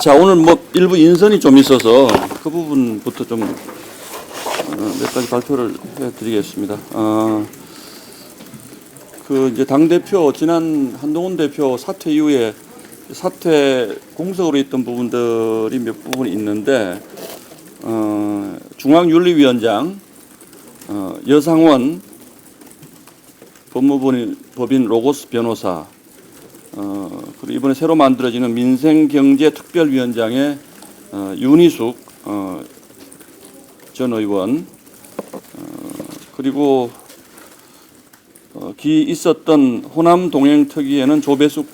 자, 오늘 뭐 일부 인선이 좀 있어서 그 부분부터 좀 몇 가지 발표를 해드리겠습니다. 그 이제 당 대표 지난 한동훈 대표 사퇴 이후에 사퇴 공석으로 있던 부분들이 몇 부분이 있는데 중앙윤리위원장 여상원 법무법인 로고스 변호사 그리고 이번에 새로 만들어지는 민생경제특별위원장의 윤희숙 전 의원 그리고 기 있었던 호남 동행 특위에는 조배숙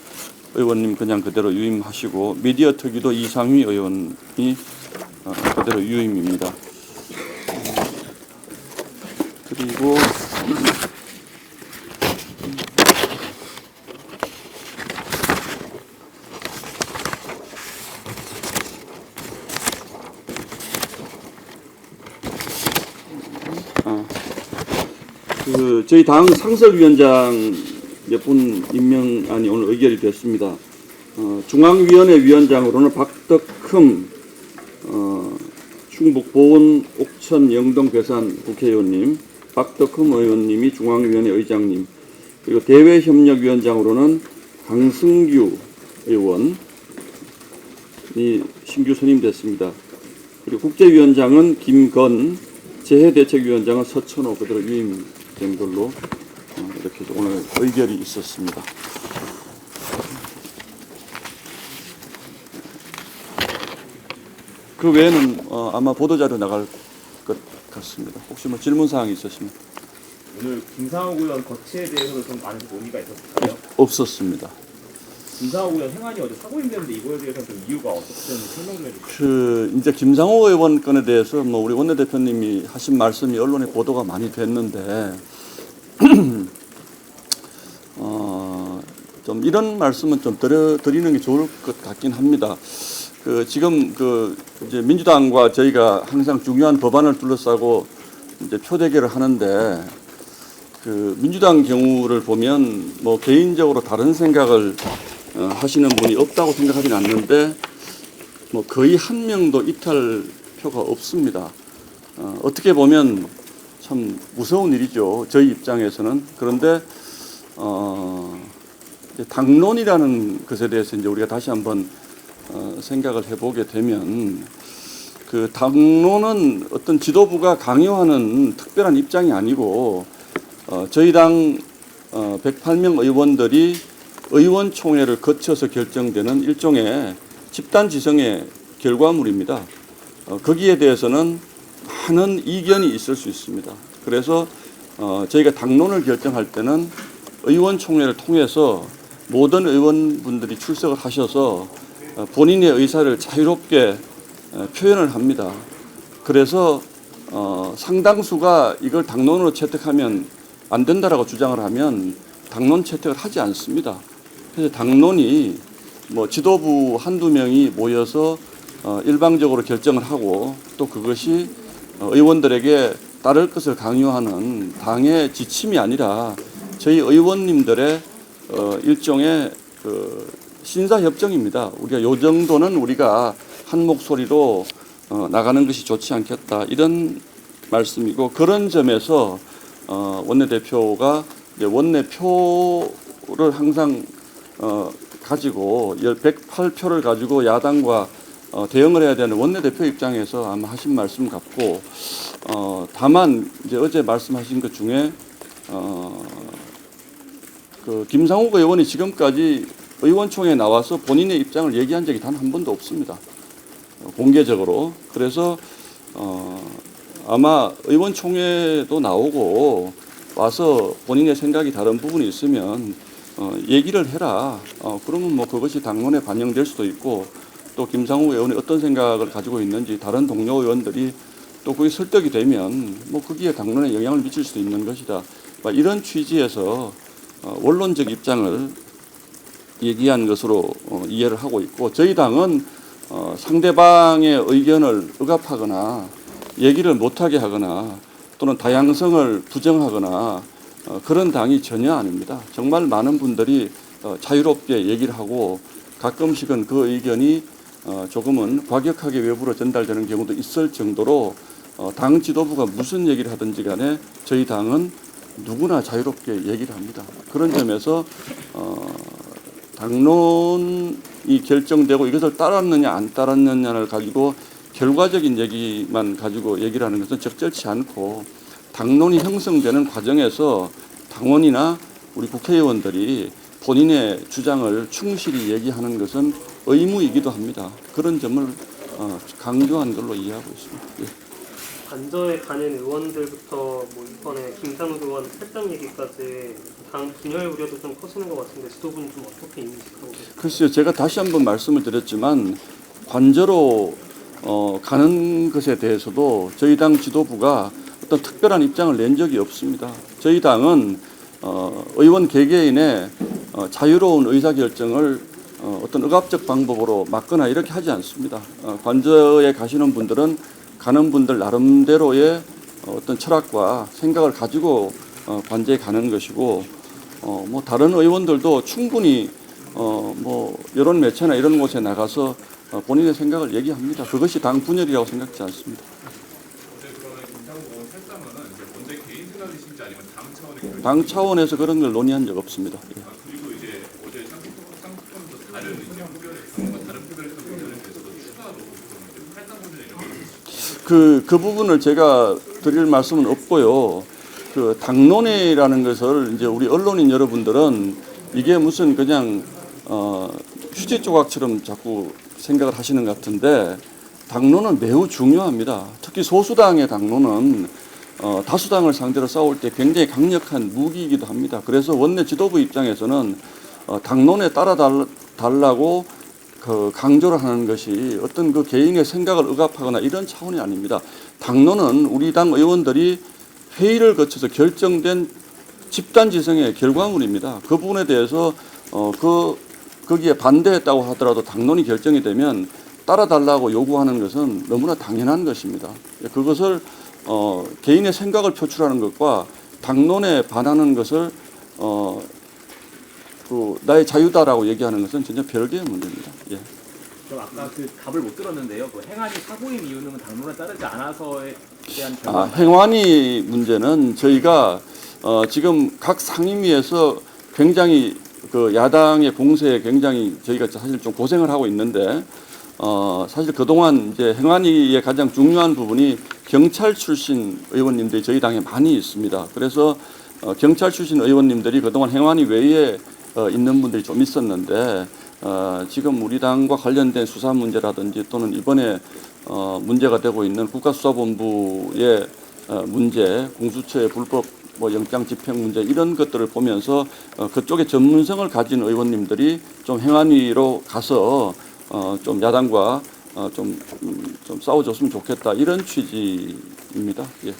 의원님 그냥 그대로 유임하시고 미디어 특위도 이상휘 의원이 그대로 유임입니다. 그리고 저희 당 상설위원장 몇 분 임명안이 오늘 의결이 됐습니다. 중앙위원회 위원장으로는 박덕흠 충북 보은 옥천 영동 괴산 국회의원님, 박덕흠 의원님이 중앙위원회 의장님, 그리고 대외협력위원장으로는 강승규 의원이 신규 선임됐습니다. 그리고 국제위원장은 김건, 재해대책위원장은 서천호 그대로 유임된 걸로 이렇게 오늘 의결이 있었습니다. 그 외에는 아마 보도자료 나갈 것 같습니다. 혹시 뭐 질문 사항이 있으시면. 오늘 김상욱 의원 거취에 대해서도 좀 많은 논의가 있었어요. 없었습니다. 김상욱 의원 행안이 어제 사고 힘들는데 이거에 대해서는 좀 이유가 어떻게 되는지 설명 좀 해주세요. 이제 김상호 의원 건에 대해서 뭐 우리 원내대표님이 하신 말씀이 언론에 보도가 많이 됐는데 좀 이런 말씀은 좀 드리는 게 좋을 것 같긴 합니다. 지금 이제 민주당과 저희가 항상 중요한 법안을 둘러싸고 이제 표대결을 하는데 민주당 경우를 보면 뭐 개인적으로 다른 생각을 하시는 분이 없다고 생각하지는 않는데 뭐 거의 한 명도 이탈표가 없습니다. 어떻게 보면 참 무서운 일이죠. 저희 입장에서는. 그런데 당론이라는 것에 대해서 이제 우리가 다시 한번 생각을 해보게 되면 당론은 어떤 지도부가 강요하는 특별한 입장이 아니고 저희 당 108명 의원들이 의원총회를 거쳐서 결정되는 일종의 집단지성의 결과물입니다. 거기에 대해서는 많은 이견이 있을 수 있습니다. 그래서 저희가 당론을 결정할 때는 의원총회를 통해서 모든 의원분들이 출석을 하셔서 본인의 의사를 자유롭게 표현을 합니다. 그래서 상당수가 이걸 당론으로 채택하면 안 된다라고 주장을 하면 당론 채택을 하지 않습니다. 그래서 당론이 뭐 지도부 한두 명이 모여서 일방적으로 결정을 하고 또 그것이 의원들에게 따를 것을 강요하는 당의 지침이 아니라 저희 의원님들의 일종의 신사협정입니다. 우리가 요 정도는 우리가 한 목소리로 나가는 것이 좋지 않겠다 이런 말씀이고 그런 점에서 원내대표가 이제 원내표를 항상 가지고 108표를 가지고 야당과 대응을 해야 되는 원내대표 입장에서 아마 하신 말씀 같고 다만 이제 어제 말씀하신 것 중에 김상욱 의원이 지금까지 의원총회에 나와서 본인의 입장을 얘기한 적이 단 한 번도 없습니다. 공개적으로. 그래서 아마 의원총회도 나오고 와서 본인의 생각이 다른 부분이 있으면 얘기를 해라. 그러면 뭐 그것이 당론에 반영될 수도 있고 또 김상욱 의원이 어떤 생각을 가지고 있는지 다른 동료 의원들이 또 그게 설득이 되면 뭐 거기에 당론에 영향을 미칠 수도 있는 것이다. 이런 취지에서 원론적 입장을 얘기한 것으로 이해를 하고 있고 저희 당은 상대방의 의견을 억압하거나 얘기를 못하게 하거나 또는 다양성을 부정하거나 그런 당이 전혀 아닙니다. 정말 많은 분들이 자유롭게 얘기를 하고 가끔씩은 그 의견이 조금은 과격하게 외부로 전달되는 경우도 있을 정도로 당 지도부가 무슨 얘기를 하든지 간에 저희 당은 누구나 자유롭게 얘기를 합니다. 그런 점에서 당론이 결정되고 이것을 따랐느냐 안 따랐느냐를 가지고 결과적인 얘기만 가지고 얘기를 하는 것은 적절치 않고 당론이 형성되는 과정에서 당원이나 우리 국회의원들이 본인의 주장을 충실히 얘기하는 것은 의무이기도 합니다. 그런 점을 강조한 걸로 이해하고 있습니다. 예. 관저에 가는 의원들부터 뭐 이번에 김상욱 의원 탈당 얘기까지 당 분열 우려도 좀 커지는 것 같은데 지도부는 좀 어떻게 인식하고 계세요? 글쎄요, 제가 다시 한번 말씀을 드렸지만 관저로 가는 것에 대해서도 저희 당 지도부가 어떤 특별한 입장을 낸 적이 없습니다. 저희 당은 의원 개개인의 자유로운 의사결정을 어떤 억압적 방법으로 막거나 이렇게 하지 않습니다. 관저에 가시는 분들은 가는 분들 나름대로의 어떤 철학과 생각을 가지고 관저에 가는 것이고 뭐 다른 의원들도 충분히 뭐 여론 매체나 이런 곳에 나가서 본인의 생각을 얘기합니다. 그것이 당 분열이라고 생각지 않습니다. 어제 그러면 김상욱 의원 탈당은 이제 먼저 개인 생각이신지 아니면 당 차원의 결정? 당 차원에서 그런 걸 논의한 적 없습니다. 예. 그리고 이제 어제 상품권도 다른 이제 후별했던 다른 표별했던 의견에 대해서도 추가로 좀 탈당 문제 이런 거 그 부분을 제가 드릴 말씀은 없고요. 그 당론이라는 것을 이제 우리 언론인 여러분들은 이게 무슨 그냥 휴지 조각처럼 자꾸 생각을 하시는 것 같은데 당론은 매우 중요합니다. 특히 소수당의 당론은 다수당을 상대로 싸울 때 굉장히 강력한 무기이기도 합니다. 그래서 원내 지도부 입장에서는 당론에 따라 달라고 그 강조를 하는 것이 어떤 그 개인의 생각을 억압하거나 이런 차원이 아닙니다. 당론은 우리 당 의원들이 회의를 거쳐서 결정된 집단 지성의 결과물입니다. 그 부분에 대해서 거기에 반대했다고 하더라도 당론이 결정이 되면 따라달라고 요구하는 것은 너무나 당연한 것입니다. 그것을 개인의 생각을 표출하는 것과 당론에 반하는 것을 그 나의 자유다라고 얘기하는 것은 전혀 별개의 문제입니다. 예. 그럼 아까 그 답을 못 들었는데요. 그 행안위 사고임 이유는 당론에 따르지 않아서에 대한 결과. 행안위 문제는 저희가 지금 각 상임위에서 굉장히 그 야당의 공세에 굉장히 저희가 사실 좀 고생을 하고 있는데 사실 그동안 이제 행안위의 가장 중요한 부분이 경찰 출신 의원님들이 저희 당에 많이 있습니다. 그래서 경찰 출신 의원님들이 그동안 행안위 외에 있는 분들이 좀 있었는데 지금 우리 당과 관련된 수사 문제라든지 또는 이번에 문제가 되고 있는 국가수사본부의 문제, 공수처의 불법 뭐 영장 집행 문제 이런 것들을 보면서 그쪽에 전문성을 가진 의원님들이 좀 행안위로 가서 좀 야당과 좀 싸워줬으면 좋겠다 이런 취지입니다. 예.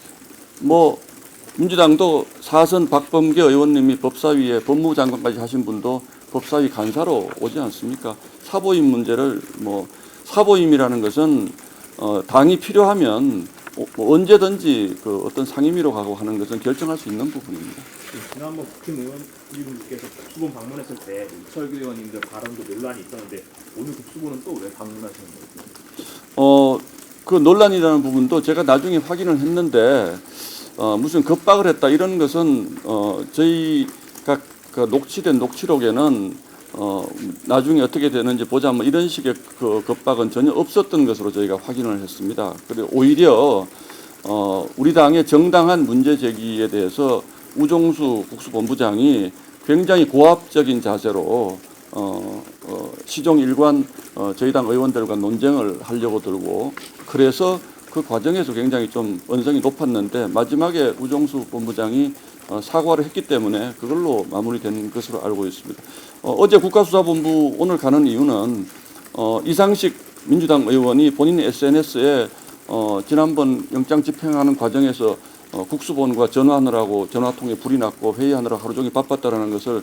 뭐 민주당도 사선 박범계 의원님이 법사위에 법무부 장관까지 하신 분도 법사위 간사로 오지 않습니까? 사보임 문제를 뭐 사보임이라는 것은 당이 필요하면 뭐 언제든지 그 어떤 상임위로 가고 하는 것은 결정할 수 있는 부분입니다. 지난번 국힘의원님께서 국수본 방문했을 때 이철규 의원님들 발언도 논란이 있었는데 오늘 국수본은 또 왜 방문하시는 거예요? 그 논란이라는 부분도 제가 나중에 확인을 했는데 무슨 겁박을 했다 이런 것은 저희가 그 녹취된 녹취록에는 나중에 어떻게 되는지 보자 뭐 이런 식의 그 겁박은 전혀 없었던 것으로 저희가 확인을 했습니다. 그리고 오히려 우리 당의 정당한 문제 제기에 대해서 우종수 국수본부장이 굉장히 고압적인 자세로 시종 일관 저희 당 의원들과 논쟁을 하려고 들고 그래서 그 과정에서 굉장히 좀 언성이 높았는데 마지막에 우종수 본부장이 사과를 했기 때문에 그걸로 마무리된 것으로 알고 있습니다. 어제 국가수사본부 오늘 가는 이유는 이상식 민주당 의원이 본인의 SNS에 지난번 영장 집행하는 과정에서 국수본과 전화하느라고 전화통에 불이 났고 회의하느라 하루 종일 바빴다라는 것을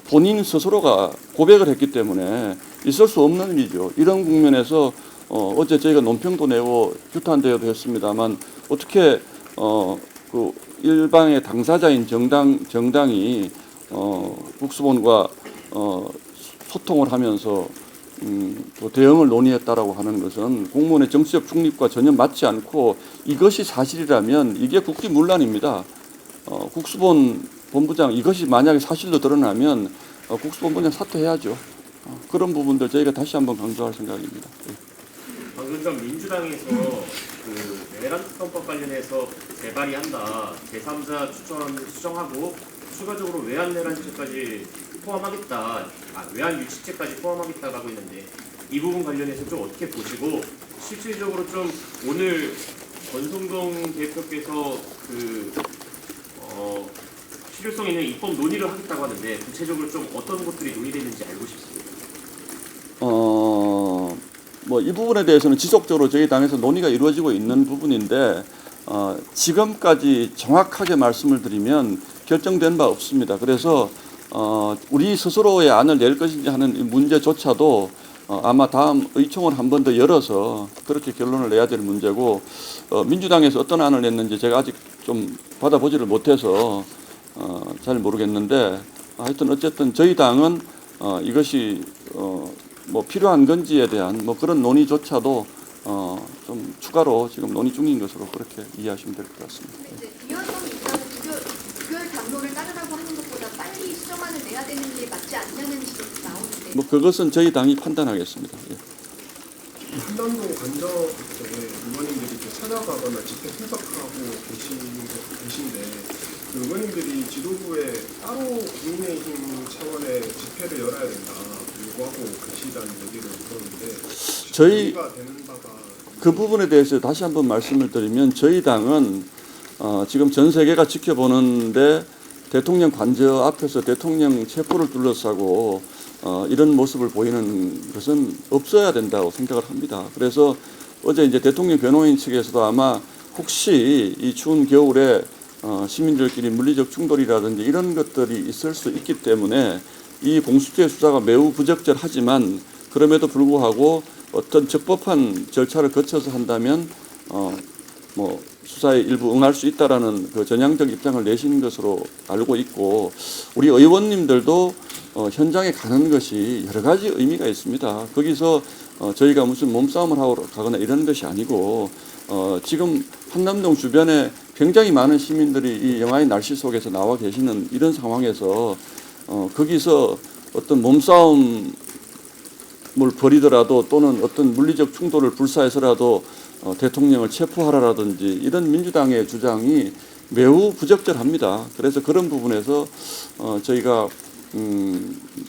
본인 스스로가 고백을 했기 때문에 있을 수 없는 일이죠. 이런 국면에서 어제 저희가 논평도 내고 규탄 대회도 했습니다만 어떻게 그 일방의 당사자인 정당이 국수본과 소통을 하면서 또 대응을 논의했다라고 하는 것은 공무원의 정치적 중립과 전혀 맞지 않고 이것이 사실이라면 이게 국기문란입니다. 국수본 본부장 이것이 만약에 사실로 드러나면 국수본부장 사퇴해야죠. 그런 부분들 저희가 다시 한번 강조할 생각입니다. 방금 전 민주당에서 그 내란 특검법 관련해서 재발의한다, 제3자 추천 수정하고 추가적으로 외환 내란죄까지 포함하겠다, 외환 유치죄까지 포함하겠다라고 했는데 이 부분 관련해서 좀 어떻게 보시고 실질적으로 좀 오늘 권성동 대표께서 실효성 있는 입법 논의를 하겠다고 하는데 구체적으로 좀 어떤 것들이 논의되는지 알고 싶습니다. 뭐 이 부분에 대해서는 지속적으로 저희 당에서 논의가 이루어지고 있는 부분인데 지금까지 정확하게 말씀을 드리면 결정된 바 없습니다. 그래서 우리 스스로의 안을 낼 것인지 하는 이 문제조차도 아마 다음 의총을 한 번 더 열어서 그렇게 결론을 내야 될 문제고 민주당에서 어떤 안을 냈는지 제가 아직 좀 받아보지를 못해서 잘 모르겠는데 하여튼 어쨌든 저희 당은 이것이 뭐 필요한 건지에 대한 뭐 그런 논의조차도 좀 추가로 지금 논의 중인 것으로 그렇게 이해하시면 될 것 같습니다. 이제 이현성 이사는 부결 당론을 따르라고 하는 것보다 빨리 수정안을 내야 되는 게 맞지 않냐는 지적이 나오는데. 뭐 그것은 저희 당이 판단하겠습니다. 예. 한남동 간접 때 의원님들이 이렇게 찾아가거나 집회 참석하고 계신데 그 의원님들이 지도부에 따로 국민의힘 차원의 집회를 열어야 된다 요구하고 계시다는 얘기를 들었는데 저희 가 되는 바가 그 부분에 대해서 다시 한번 말씀을 드리면 저희 당은 지금 전 세계가 지켜보는데 대통령 관저 앞에서 대통령 체포를 둘러싸고 이런 모습을 보이는 것은 없어야 된다고 생각을 합니다. 그래서 어제 이제 대통령 변호인 측에서도 아마 혹시 이 추운 겨울에 시민들끼리 물리적 충돌이라든지 이런 것들이 있을 수 있기 때문에 이 공수처의 수사가 매우 부적절하지만 그럼에도 불구하고 어떤 적법한 절차를 거쳐서 한다면 뭐 수사에 일부 응할 수 있다라는 그 전향적 입장을 내신 것으로 알고 있고 우리 의원님들도 현장에 가는 것이 여러 가지 의미가 있습니다. 거기서 저희가 무슨 몸싸움을 하러 가거나 이런 것이 아니고 지금 한남동 주변에 굉장히 많은 시민들이 이 영하의 날씨 속에서 나와 계시는 이런 상황에서 거기서 어떤 몸싸움을 벌이더라도 또는 어떤 물리적 충돌을 불사해서라도 대통령을 체포하라라든지 이런 민주당의 주장이 매우 부적절합니다. 그래서 그런 부분에서 저희가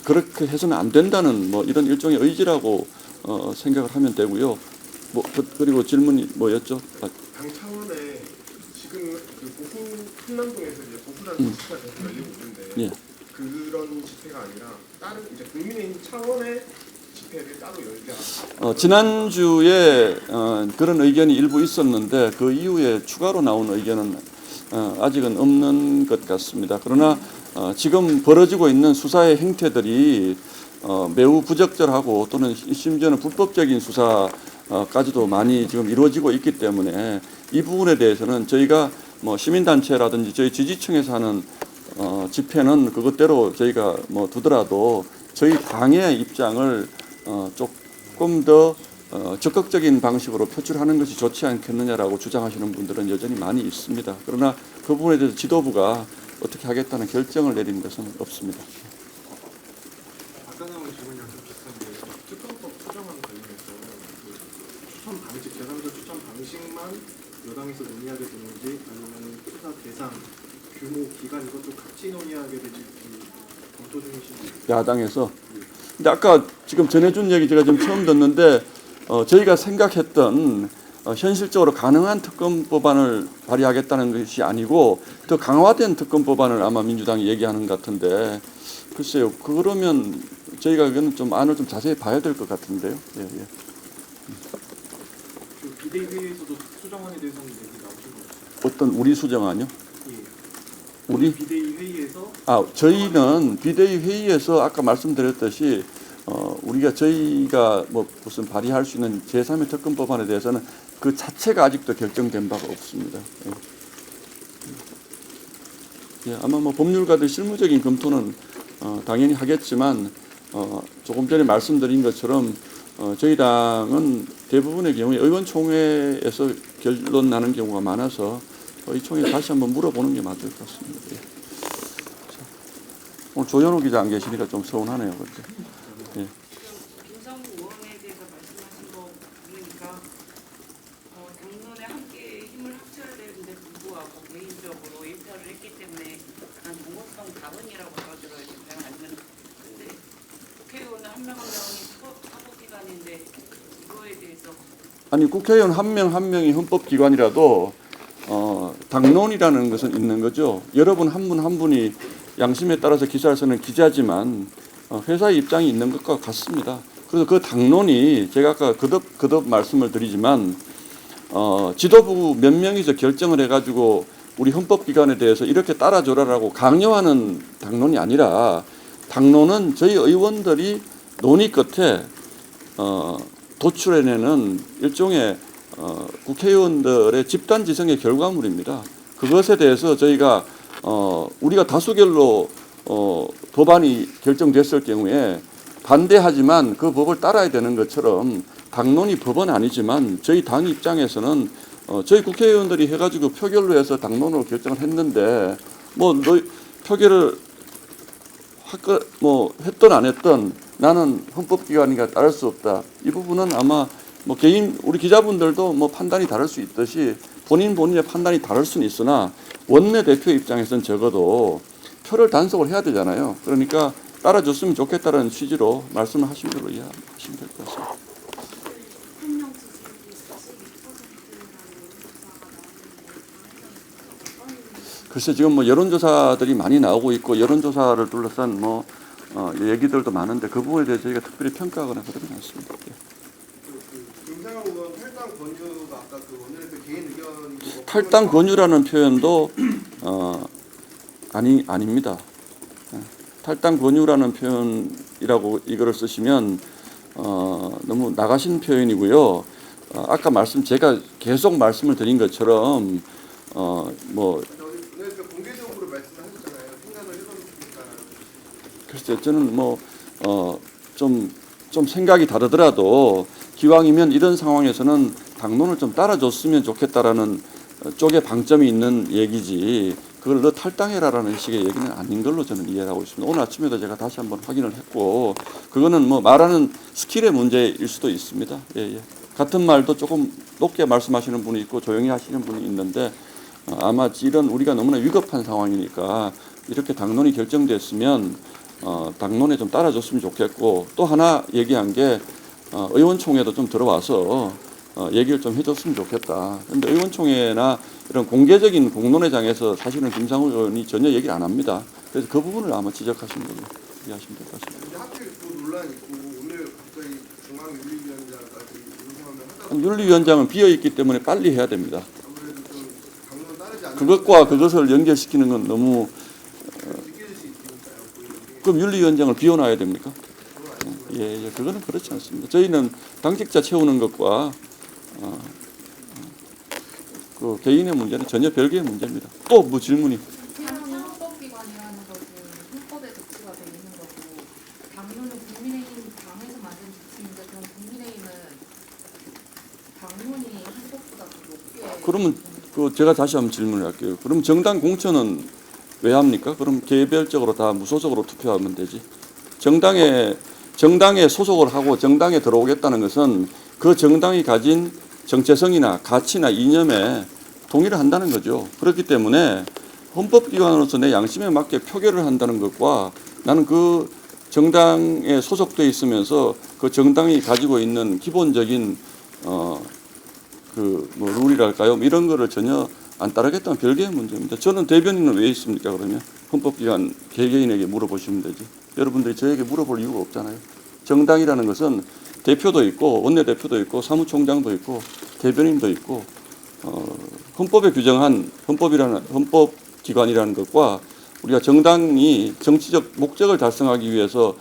그렇게 해서는 안 된다는 뭐 이런 일종의 의지라고 생각을 하면 되고요. 뭐 그리고 질문이 뭐였죠? 당 차원에 지금 그 한남동에서 이제 보수라는 집회가 계속 열리고 있는데 예. 그런 집회가 아니라 다른 이제 국민의힘 차원의 집회를 따로 열자. 지난주에 그런 의견이 일부 있었는데 그 이후에 추가로 나온 의견은 아직은 없는 것 같습니다. 그러나 지금 벌어지고 있는 수사의 행태들이 매우 부적절하고 또는 심지어는 불법적인 수사까지도 많이 지금 이루어지고 있기 때문에 이 부분에 대해서는 저희가 뭐 시민단체라든지 저희 지지층에서 하는 집회는 그것대로 저희가 뭐 두더라도 저희 당의 입장을 조금 더 적극적인 방식으로 표출하는 것이 좋지 않겠느냐라고 주장하시는 분들은 여전히 많이 있습니다. 그러나 그 부분에 대해서 지도부가 어떻게 하겠다는 결정을 내린 것은 없습니다. 아까 나온 질문이랑 좀 비슷한데 특검법 수정안 관련해서 그 추천 방식, 제3자 추천 방식만 여당에서 논의하게 되는지 아니면 수사 대상, 규모, 기간 이것도 같이 논의하게 될지 검토 중이신지. 야당에서. 근데 아까 지금 전해준 얘기 제가 좀 처음 듣는데 저희가 생각했던 현실적으로 가능한 특검 법안을 발의하겠다는 것이 아니고 더 강화된 특검 법안을 아마 민주당이 얘기하는 것 같은데 글쎄요. 그러면 저희가 이거는 좀 안을 좀 자세히 봐야 될 것 같은데요. 예, 예. 그 비대위 회의에서도 수정안에 대해서는 얘기 나오신 거 같아요. 어떤 우리 수정안요? 예. 우리 비대위 회의에서 저희는 비대위 회의에서 아까 말씀드렸듯이 저희가 뭐 무슨 발의할 수 있는 제3의 특검 법안에 대해서는 그 자체가 아직도 결정된 바가 없습니다. 예. 예, 아마 뭐 법률가들 실무적인 검토는 당연히 하겠지만 조금 전에 말씀드린 것처럼 저희 당은 대부분의 경우에 의원총회에서 결론 나는 경우가 많아서 이 총회 다시 한번 물어보는 게 맞을 것 같습니다. 예. 자, 오늘 조현우 기자 안 계시니까 좀 서운하네요. 그렇죠? 예. 김성우 의원에 대해서 말씀하신 거 보니까 당론에 함께 힘을 합쳐야 되는데 불구하고 개인적으로 일탈을 했기 때문에 난 공공성 다분이라고 받아들여질까요? 아니면 근데 국회의원은 한 명 한 명이 사법기관인데 이거에 대해서 아니 국회의원 한 명 한 명이 헌법기관이라도 당론이라는 것은 있는 거죠. 여러분 한 분 한 분이 양심에 따라서 기사를 쓰는 기자지만 회사의 입장이 있는 것과 같습니다. 그래서 그 당론이 제가 아까 거듭 말씀을 드리지만 지도부 몇 명이서 결정을 해가지고 우리 헌법기관에 대해서 이렇게 따라줘라라고 강요하는 당론이 아니라 당론은 저희 의원들이 논의 끝에 도출해내는 일종의 국회의원들의 집단지성의 결과물입니다. 그것에 대해서 저희가 우리가 다수결로 법안이 결정됐을 경우에 반대하지만 그 법을 따라야 되는 것처럼 당론이 법은 아니지만 저희 당 입장에서는 저희 국회의원들이 해가지고 표결로 해서 당론으로 결정을 했는데 표결을 했든 안 했든 나는 헌법기관이니까 따를 수 없다. 이 부분은 아마 개인 우리 기자분들도 판단이 다를 수 있듯이 본인의 판단이 다를 수는 있으나 원내대표 입장에서는 적어도 표를 단속을 해야 되잖아요. 그러니까 따라줬으면 좋겠다는 취지로 말씀을 하신 걸로 이해하시면 될 것 같습니다. 대통령 지지율이 42%라는 조사가 나왔는데 글쎄 지금 여론조사들이 많이 나오고 있고 여론조사를 둘러싼 얘기들도 많은데 그 부분에 대해서 저희가 특별히 평가하거나 그러진 않습니다. 예. 김상호 의원 탈당 권유가 아까 그 원내대표 개인 의견이고 탈당 권유라는 표현도 아닙니다. 예. 탈당 권유라는 표현이라고 이거를 쓰시면 너무 나가신 표현이고요. 아까 제가 계속 말씀을 드린 것처럼 원내대표 공개적으로 말씀하셨잖아요. 생각을 해보면 좋겠다. 글쎄 저는 좀 생각이 다르더라도 기왕이면 이런 상황에서는 당론을 좀 따라줬으면 좋겠다라는 쪽에 방점이 있는 얘기지 그걸 너 탈당해라라는 식의 얘기는 아닌 걸로 저는 이해를 하고 있습니다. 오늘 아침에도 제가 다시 한번 확인을 했고 그거는 말하는 스킬의 문제일 수도 있습니다. 예. 같은 말도 조금 높게 말씀하시는 분이 있고 조용히 하시는 분이 있는데 아마 이런 우리가 너무나 위급한 상황이니까 이렇게 당론이 결정됐으면 당론에 좀 따라줬으면 좋겠고 또 하나 얘기한 게 의원총회도 좀 들어와서 얘기를 좀 해줬으면 좋겠다. 그런데 의원총회나 이런 공개적인 공론회장에서 사실은 김상우 의원이 전혀 얘기를 안 합니다. 그래서 그 부분을 아마 지적하신 걸로 이해하시면 될 것 같습니다. 근데 하필 그 논란이 있고 오늘 갑자기 중앙윤리위원장까지 요청하면 하다가 윤리위원장은 비어있기 때문에 빨리 해야 됩니다. 아무래도 좀 당론 따르지 않는 그것과 그것을 연결시키는 건 너무 느껴질 수 있으니까요. 그럼 윤리위원장을 비워놔야 됩니까? 예, 그거는 그렇지 않습니다. 저희는 당직자 채우는 것과 그 개인의 문제는 전혀 별개의 문제입니다. 또 뭐 질문이? 당은 헌법기관이라는 것은 헌법에 배치가 되어 있는 거고 당론은 국민의힘 당에서 만든 조치인데 그럼 국민의힘은 당론이 헌법보다 더 높게 그러면 제가 다시 한번 질문을 할게요. 그럼 정당 공천은 왜 합니까? 그럼 개별적으로 다 무소속으로 투표하면 되지. 정당에 소속을 하고 정당에 들어오겠다는 것은 그 정당이 가진 정체성이나 가치나 이념에 동의를 한다는 거죠. 그렇기 때문에 헌법기관으로서 내 양심에 맞게 표결을 한다는 것과 나는 그 정당에 소속돼 있으면서 그 정당이 가지고 있는 기본적인 룰이랄까요? 이런 거를 전혀 안 따르겠다는 별개의 문제입니다. 저는 대변인은 왜 있습니까? 그러면 헌법기관 개개인에게 물어보시면 되지. 여러분들이 저에게 물어볼 이유가 없잖아요. 정당이라는 것은 대표도 있고 원내대표도 있고 사무총장도 있고 대변인도 있고 헌법에 규정한 헌법기관이라는 것과 우리가 정당이 정치적 목적을 달성하기 위해서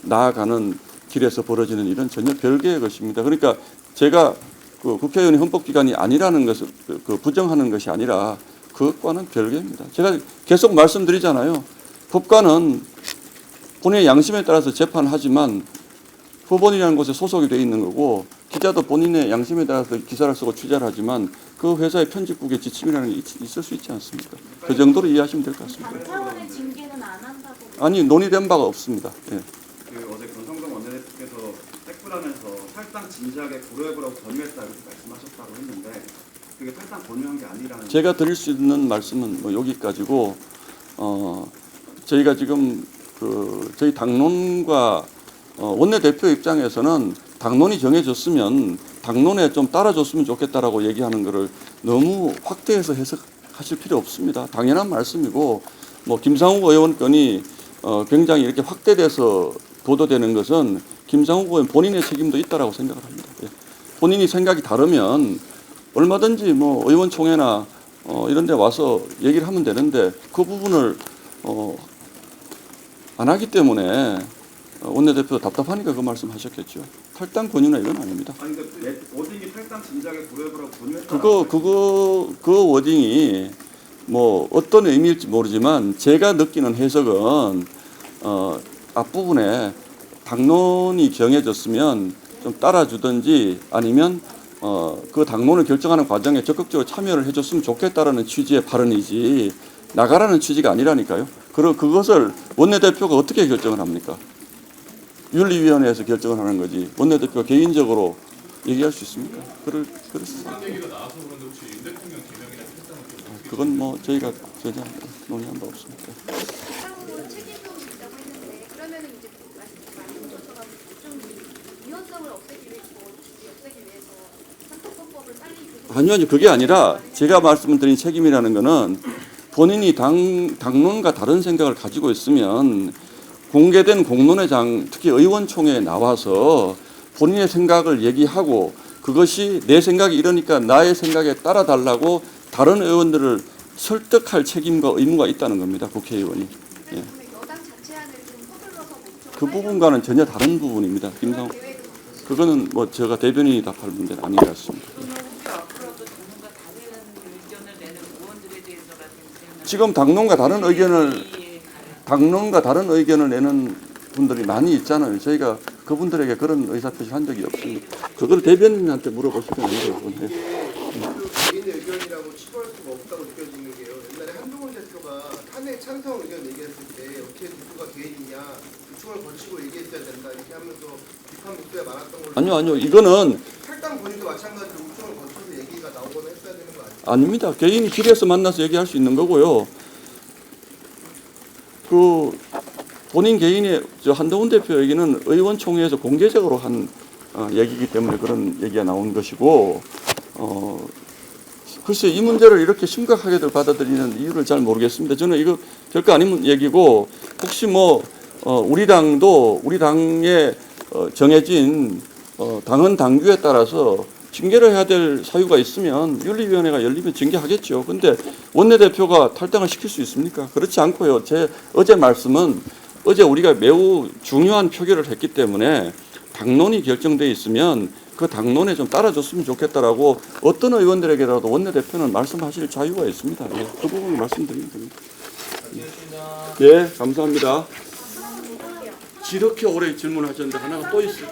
나아가는 길에서 벌어지는 일은 전혀 별개의 것입니다. 그러니까 제가 그 국회의원이 헌법기관이 아니라는 것을 부정하는 것이 아니라 그것과는 별개입니다. 제가 계속 말씀드리잖아요. 법관은 본인의 양심에 따라서 재판하지만 법원이라는 곳에 소속이 돼 있는 거고 기자도 본인의 양심에 따라서 기사를 쓰고 취재를 하지만 그 회사의 편집국의 지침이라는 게 있을 수 있지 않습니까? 그 정도로 이해하시면 될 것 같습니다. 당 차원의 징계는 안 한다고. 아니 논의된 바가 없습니다. 예. 그 어제 권성동 원내대표께서 택불하면서 탈당 진지하게 고려해보라고 권유했다 이렇게 말씀하셨다고 했는데 그게 탈당 권유한 게 아니라는. 제가 드릴 수 있는 말씀은 뭐 여기까지고 저희가 지금 저희 당론과 원내대표 입장에서는 당론이 정해졌으면 당론에 좀 따라줬으면 좋겠다라고 얘기하는 것을 너무 확대해서 해석하실 필요 없습니다. 당연한 말씀이고 뭐 김상욱 의원 건이 굉장히 이렇게 확대돼서 보도되는 것은 김상욱 의원 본인의 책임도 있다라고 생각을 합니다. 예. 본인이 생각이 다르면 얼마든지 뭐 의원총회나 이런 데 와서 얘기를 하면 되는데 그 부분을 안 하기 때문에 원내대표 답답하니까 그 말씀하셨겠죠. 탈당 권유나 이건 아닙니다. 아니 근데 워딩이 탈당 진지하게 고려해보라고 권유했다. 그 워딩이 뭐 어떤 의미일지 모르지만 제가 느끼는 해석은 앞부분에 당론이 정해졌으면 좀 따라주든지 아니면 그 당론을 결정하는 과정에 적극적으로 참여를 해줬으면 좋겠다라는 취지의 발언이지 나가라는 취지가 아니라니까요. 그것을 원내대표가 어떻게 결정을 합니까? 윤리위원회에서 결정을 하는 거지 원내대표가 개인적으로 얘기할 수 있습니까? 그렇습니다. 그런 얘기가 나와서 그런데 혹시 윤 대통령 개명이나 탈당은 좀 어떻게 그건 뭐 저희가 전혀 논의한 바 없습니다. 탈당으로 책임도 있다고 했는데 그러면은 이제 말씀하셔서 좀 위헌성을 없애기 위해서 상속헌법을 빨리 아니요, 그게 아니라 제가 말씀드린 책임이라는 거는 본인이 당론과 다른 생각을 가지고 있으면 공개된 공론회장, 특히 의원총회에 나와서 본인의 생각을 얘기하고 그것이 내 생각이 이러니까 나의 생각에 따라달라고 다른 의원들을 설득할 책임과 의무가 있다는 겁니다. 국회의원이. 예. 여당 자체안을 좀 서둘러서 못 그 부분과는 전혀 다른 부분입니다. 그거는 뭐 제가 대변인이 답할 문제는 아닌 것 같습니다. 그러면 혹시 앞으로도 당론과 다른 의견을 내는 의원들에 대해서라든지 지금 당론과 다른 의견을 내는 분들이 많이 있잖아요. 저희가 그분들에게 그런 의사표시 한 적이 없습니다. 그걸 대변인한테 물어보시면 안 돼요. 네. 개인의 의견이라고 치부할 수가 없다고 느껴지는 게요. 옛날에 한동훈 대표가 탄핵 찬성 의견 얘기했을 때 어떻게 누구가 개인이냐 구축을 거치고 얘기했어야 된다 이렇게 하면서 비판 목소리가 많았던 걸로. 아니요. 이거는 탈당 권유도 마찬가지로 구축을 거쳐서 얘기가 나오거나 했어야 되는 거 아니에요? 아닙니다. 개인이 길에서 만나서 얘기할 수 있는 거고요. 본인 개인의 한동훈 대표 얘기는 의원총회에서 공개적으로 한 얘기이기 때문에 그런 얘기가 나온 것이고 글쎄 이 문제를 이렇게 심각하게들 받아들이는 이유를 잘 모르겠습니다. 저는 이거 별거 아닌 얘기고 혹시 뭐 우리 당의 정해진 당헌 당규에 따라서 징계를 해야 될 사유가 있으면 윤리위원회가 열리면 징계하겠죠. 근데 원내대표가 탈당을 시킬 수 있습니까? 그렇지 않고요. 제 어제 말씀은 어제 우리가 매우 중요한 표결을 했기 때문에 당론이 결정돼 있으면 그 당론에 좀 따라줬으면 좋겠다라고 어떤 의원들에게라도 원내대표는 말씀하실 자유가 있습니다. 예, 그 부분을 말씀드리면 됩니다. 예, 감사합니다. 이렇게 오래 질문하셨는데 하나가 또 있어요.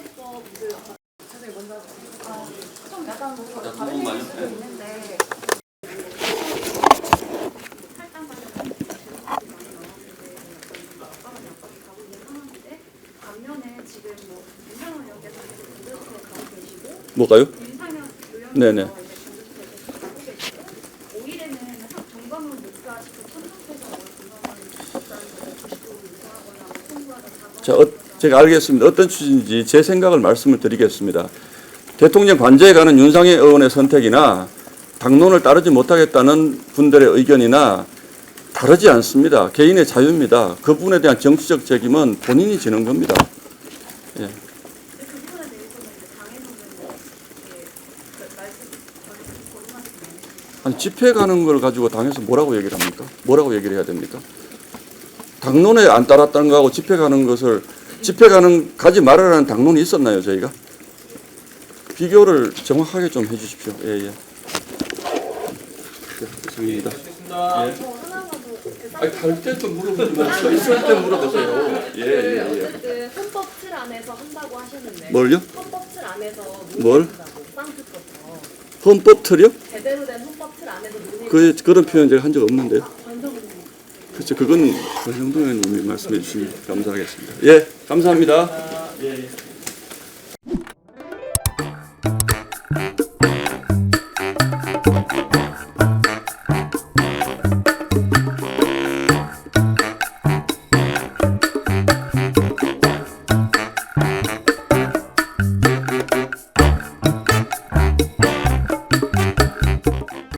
좀 약간 뭔가 다른 얘기일 수도 있는데 반면에 지금 뭐 윤상현 의원께서 공격수에 가고 계시고 뭐가요? 윤상현 네네. 의원께서 이제 공격수에 가고 계시고 5일에는 정광훈 목사 직접 참석해서 공감하는 조직적으로 요구하거나 통보하다 자, 제가 알겠습니다. 어떤 취지인지 제 생각을 말씀을 드리겠습니다. 대통령 관저에 가는 윤상현 의원의 선택이나 당론을 따르지 못하겠다는 분들의 의견이나 다르지 않습니다. 개인의 자유입니다. 그 부분에 대한 정치적 책임은 본인이 지는 겁니다. 예. 아니, 집회 가는 걸 가지고 당에서 뭐라고 얘기를 합니까? 뭐라고 얘기를 해야 됩니까? 당론에 안 따랐다는 거하고 집회 가지 말아라는 당론이 있었나요, 저희가? 비교를 정확하게 좀 해주십시오. 예, 예. 네, 이상입니다. 예. 하나만 더 아니 갈 때도 물어보지 뭐 서 있을 때 물어보세요. 예, 예, 예. 어쨌든 헌법 틀 안에서 한다고 하셨는데 뭘요? 헌법 틀 안에서 뭘? 논의한다고 쌍특법으로 헌법 틀이요? 제대로 된 헌법 틀 안에서 논의. 그런 표현 제가 한 적 없는데요. 완전 그렇죠. 그건 권성동 의원님이 말씀해 주시면 감사하겠습니다. 예, 감사합니다. 예.